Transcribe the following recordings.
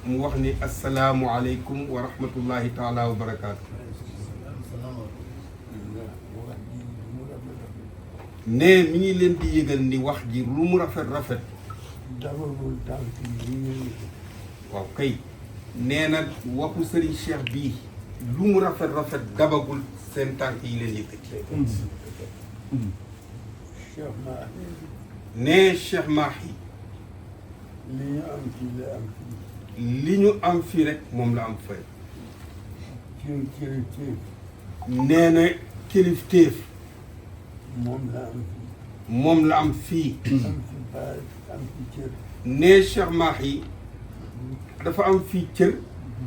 mu wax ni assalaamu aleykum wa rahmatullahi taala wa barakaatu. ne mi ngi leen di yëgal ni wax ji lu mu rafet rafet. dabagul tànk yi. waaw kay nee na waxu Serigne Cheikh bii lu mu rafet rafet dabagul seen tànk yi leen yëkkati. Cheikh Mahi. ne Cheikh Mahi. li ñu am fii la am fii. li ñu am fii rek moom la am fay. kilifteef. nee na kilifteef. moom la am fii. moom la am fii. am fi baat am fi cër. ne Cheikh Mahi dafa am fii cër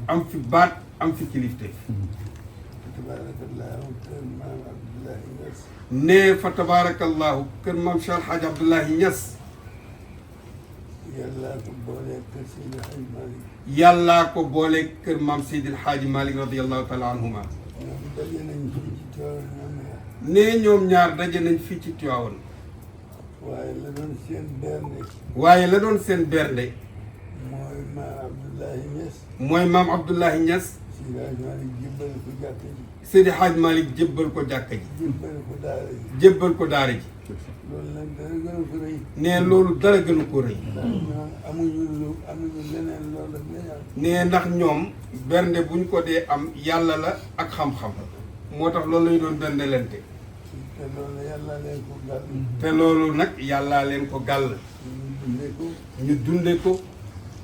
am fi baat am fi kilifteef. tabarakallahu kër maam Abdoulahi Niass. ne fa tabarakallahu kër maam Cheikh Alhaji Abdoulahi Niass. yàllaa ko boolee kër Seydi Hadji Malick. yàllaa ko boole kër maam Seydi El Hadji Malick radiyallahu taala anhuma. ñoom daje nañ fii ci Tiwaawan ñoom ñaar. ne ñoom ñaar daje nañ fii ci Tiwaawan. waaye la doon seen bernde. waaye la doon seen bernde. mooy maam Abdoulahi Niass. mooy maam Abdoulahi Niass. Seydi Hadji Malick jébbal ko jàkka ji. Seydi Hadji Malick jébbal ko jàkka ji. jébbal ko daara ji. jébbal ko daara ji. loolu nag dara gën a ko rëy. ne loolu dara gënu ko rëy. ndax ñoom amuñu leneen loolu ak lañ am. ne ndax ñoom bernde buñ ko dee am yàlla la ak xam-xam. moo tax loolu lañu doon berndelente. te loolu yàlla leen ko gàll. te loolu nag yàllaa leen ko gàll. ñu dundee ko. ñu dunde ko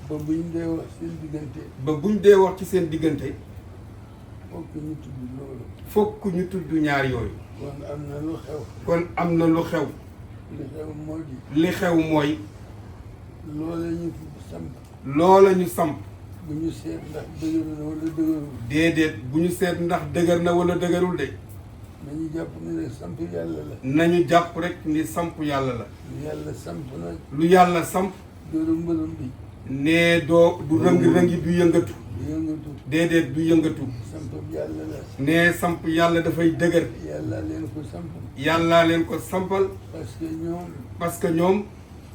ba buñ dee wax seen diggante. ba buñ dee wax ci seen diggante fokk ñu tudd loolu. fokk ñu tudd ñaar yooyu. kon am na lu xew. kon am na lu xew. li xew moo di. li xew mooy loola ñu fi samp. loola ñu samp. bu ñu seet ndax dëgër na wala dëgërul. déedéet bu ñu seet ndax dëgër na wala dëgërul de. nañu jàpp ne rek samp yàlla la. nañu jàpp rek ni samp yàlla la. lu yàlla samp nag. lu yàlla samp. dooru mbërëm bi. nee doo du rëng-rëngi du yëngatu. du yëngatu. déedéet du yëngatu. samp yàlla la. nee samp yàlla dafay dëgër. yàlla leen ko samp. yàllaa leen ko sampal. parce que ñoom. parce que ñoom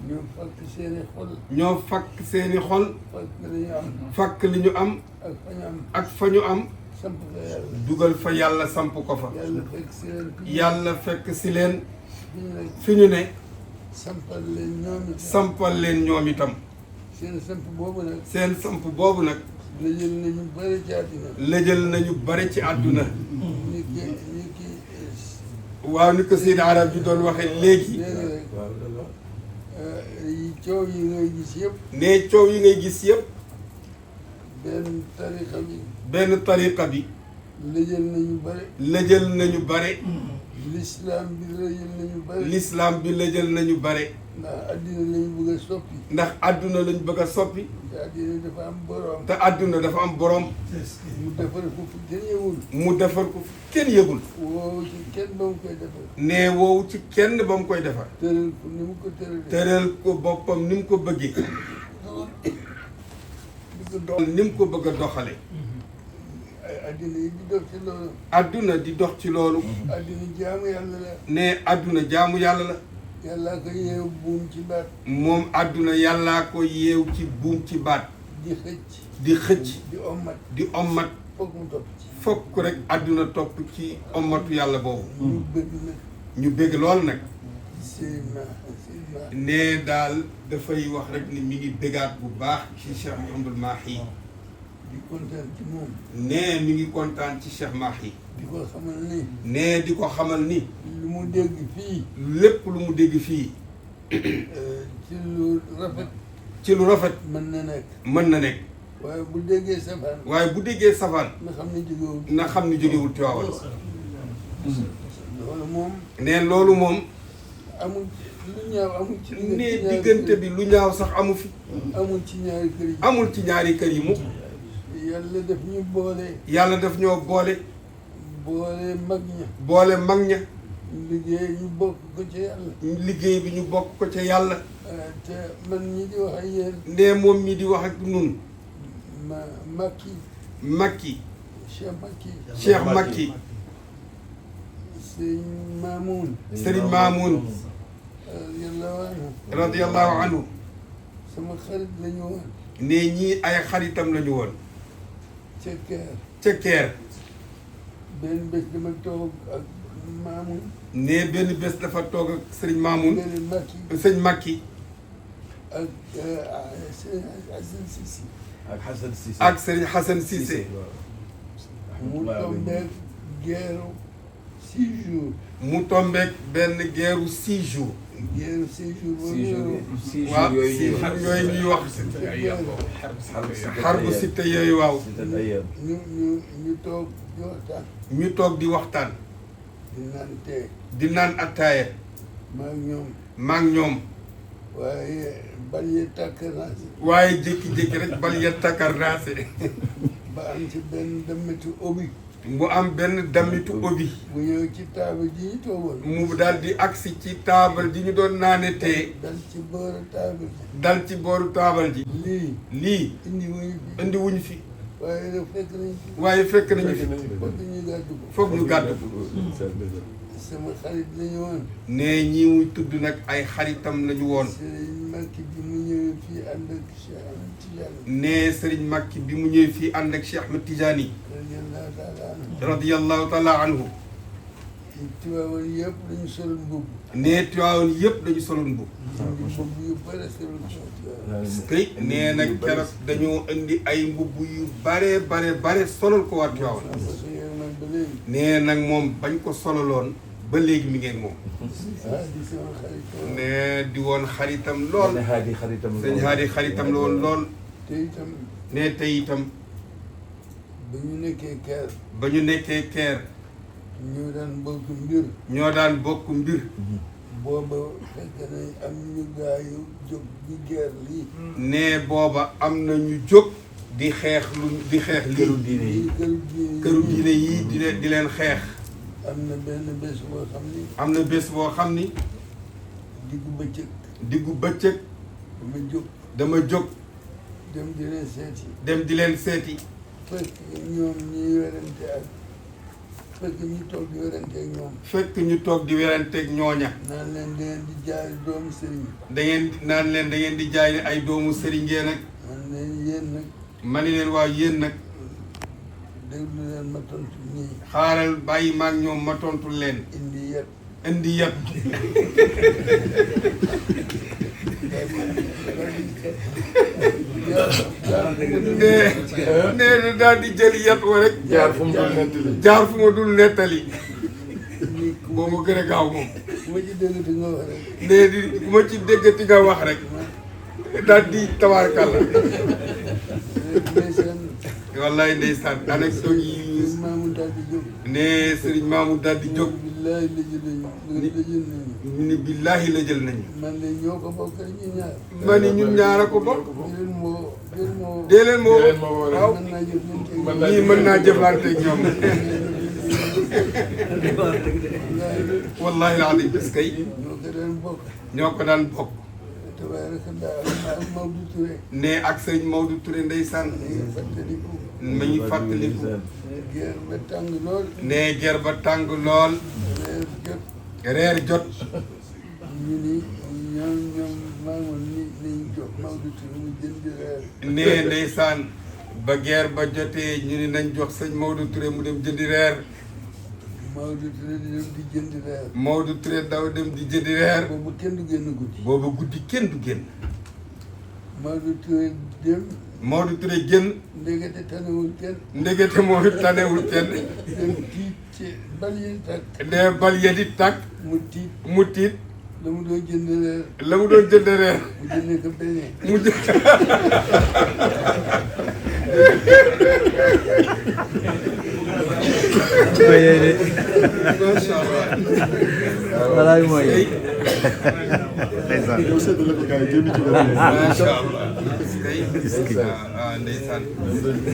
ñoo fakk seeni xol. ñoo fakk seeni xol. fakk li ñu am. fakk li ñu am. ak fa ñu am. ak fa ñu am. samp fa yàlla. dugal fa yàlla samp ko fa. yàlla fekk si leen. yàlla fekk si leen fi ñu nekk. fi ñu ne. sampal leen ñoom itam. sampal leen ñoom itam. seen samp boobu nag. seen samp boobu nag. lëjël nañu bëri ci àddina. lëjal nañu bare ci àdduna. ñi ki waaw ni ko Seydi Arab bi doon waxee léegi. léegi rek coow yi ngay gis yëpp. ne coow yi ngay gis yëpp. benn tarixa bi. benn tariqa bi. lëjël nañu bëri. lëjal nañu bare. lislaam bi lëjël nañu bëri. l'islam bi lëjal nañu bare. ndax àddina lañu bëgg a soppi. ndax àdduna lañ bëgg a soppi. te àddina dafa am boroom. te àdduna dafa am borom. mu defar ko fu kenn yëgul. mu defar ko kenn yëgul. woowu ci kenn ba mu koy defar. ne woowu ci kenn ba mu koy defar. tëral ko ni mu ko tëralee. tëral ko boppam ni mu ko bëggee. ni mu ko bëgg a doxale. àddina yi di dox ci loolu. àdduna di dox ci loolu. àddina jaamu yàlla la. ne àdduna jaamu yàlla la. yàllaa ko yeew buum ci baat. moom àdduna yàllaa ko yeew ci buum ci baat. di xëcc. di xëcc. di ommat. di ommat. foog mu topp ci. fokk rek àdduna topp ci ommatu yàlla boobu. ñu bëgg nag. ñu bëgg lool nag. Seydina ne daal dafay wax rek ni mi ngi bëggaat bu baax ci Cheikh Mouhamadul Mahi. di kontaan ci moom. ne mi ngi kontaan ci Cheikh Mahi. di ko xamal ni. ne di ko xamal ni. lu mu dégg fii. lépp lu mu dégg fii. ci lu rafet. ci lu rafet. mën na nekk. mën na nekk. waaye bu déggee safaan. waaye bu déggee safaan. nga xam ne jógewul. na xam ni jógewul Tiwaawan. loolu moom. ne loolu moom. amul lu ñaaw amul ci. ne diggante bi lu ñaaw sax amu fi. amul ci ñaari kër yi. amul ci ñaari kër yi mu. yàlla daf ñu boole. yàlla daf ñoo boole. boole mag ña. boole mag ña. liggéey ñu bokk ko ci yàlla. liggéey bi ñu bokk ko ca yàlla. te man ñi di wax ak yéen. ndee moom mi di wax ak nun Makki. Makki. Cheikh Makki. Cheikh Makki. Sëriñ Maamoun. Sëriñ Maamoun. radiyallahu anhu. radiyallahu anhu. sama xarit la ñu woon. ne ñii ay xaritam lañu woon. ca Kër. ca Kër. benn bés dama toog ak Maamun. ne benn bés dafa toog ak sëriñ Maamun. sëñ Makki. ak sëriñ Hassan Cissé. ak sëriñ Hassan Cissé. mu tombeek geeru 6 jours. mu tombeek benn geeru 6 jours. geeru 6 jours boobu. 6 jours waaw yooyu 6 jours yooyu ñuy wax. xar bu sitte yooyu waaw. ñu toog di waxtaan. ñu toog di waxtaan. di naan tee. di naan attaaya. maa ngi ñoom. waaye bal ya takkarnaase. waaye jékki-jékki rek bal ya takkarnaase. ba am ci benn dammitu obi. mu am benn dammitu obi. bu ñëw ci taabal ji ñu toogoon. mu daal di agsi ci taabal ji ñu doon naane tee. dal ci booru taabal ji. dal ci booru taabal ji. lii indi wuñu fi. fi. waaye nag fekk nañu fi. waaye fekk nañu fi. foog ñu gàddu ko. foog ñu gàddu ko. sama xarit lañu woon. ne ñi muy tudd nag ay xaritam lañu woon. Sëriñ Makki bi mu ñëwee fii ànd ak Cheikh Ahmed Tidiane. ne Sëriñ Makki bi mu ñëwee fii ànd ak Cheikh Ahmed Tidiane. radiyallahu taala anhu. Tiwaawan yëpp dañu soloon mbubb. ne Tiwaawan yëpp dañu soloon mbubb. mbubb yu bëri soloon ko. tey nee nag keroog dañoo indi ay mbubb yu bare solal ko waa Tiwaawan. nee nag moom bañ ko solaloon ba léegi mi ngeen moom. ne di woon xaritam lool. sëñ Haadi xaritam la woon lool. ne tey itam. ba ñu nekkee Keer. ba ñu nekkee Keer. ñoo daan bokk mbir. ñoo daan bokk mbir. booba fekk nañ am ñu gaa yu jóg di geer lii. ne booba am na ñu jóg di xeex lii. këru diine yi. këru diine yi di leen xeex. am na benn bés boo xam ni. am na bés boo xam ni. diggu bëccëg. diggu bëccëg. dama jóg. dem di leen seeti. dem di leen seeti. fekk ñoom ñuy werante ak. fekk ñu toog di werante ak ñoom. fekk ñu toog di werante ak ñooña. naan leen da ngeen di jaay doomu sëriñ. da ngeen di jaay ay doomu sëriñ ngeen nag. man leen yéen nag. ma ni leen waaw yéen nag. déglu leen ma tontu nii. xaaral bàyyi ma ak ñoom ma tontu leen. indi yet. nee na daal di jël yet wa rek. jaar fu mu dul nettali. jaar fu ma dul nettali. boobu gën a gaaw moom. bu ma ci déggati nga wax rek. nee di bu ma ci déggati nga wax rek. daal di tabaarkàlla. wallaay ndeysaan anecdote yi. ne Serigne Mamoud daal di jóg. ni billaahi la jël nañu. man de ñoo ko bokk ñu ñaar. ma ni ñun ñaar a ko bokk. dee leen moo waaw ñii mën naa jëflante ak ñoom. wallaahi laa di bés kay. ñoo ko daan bokk. ne ak sëñ Maodo Touré ndeysaan. ma ñu fàttaliku. geer ba tàng lool. ne geer ba tàng lool. reer jot. ñu ni ñoom maamoon ni nañ jox Maodo Touré mu jëndi reer. ne ndeysaan ba geer ba jotee ñu ni nañ jox sëñ Maodo Touré mu dem jëndi reer. Maodo Touré di dem di jëndi reer. Maodo Touré daw dem di jëndi reer. boobu kenn du génn guddi. boobu guddi kenn du génn. Maodo Touré dem. Maodo Touré génn. ndegete tanewul kenn. ndegete moom it tanewul kenn. dem tiit ci bal yi tàkk. ne bal ya di tàkk. mu tiit. la mu doon jënd reer. la mu doon jënd reer. mu jëndee ko beñe. mu jë. macha allah. walaay mooy. macha allah. ndeysaan.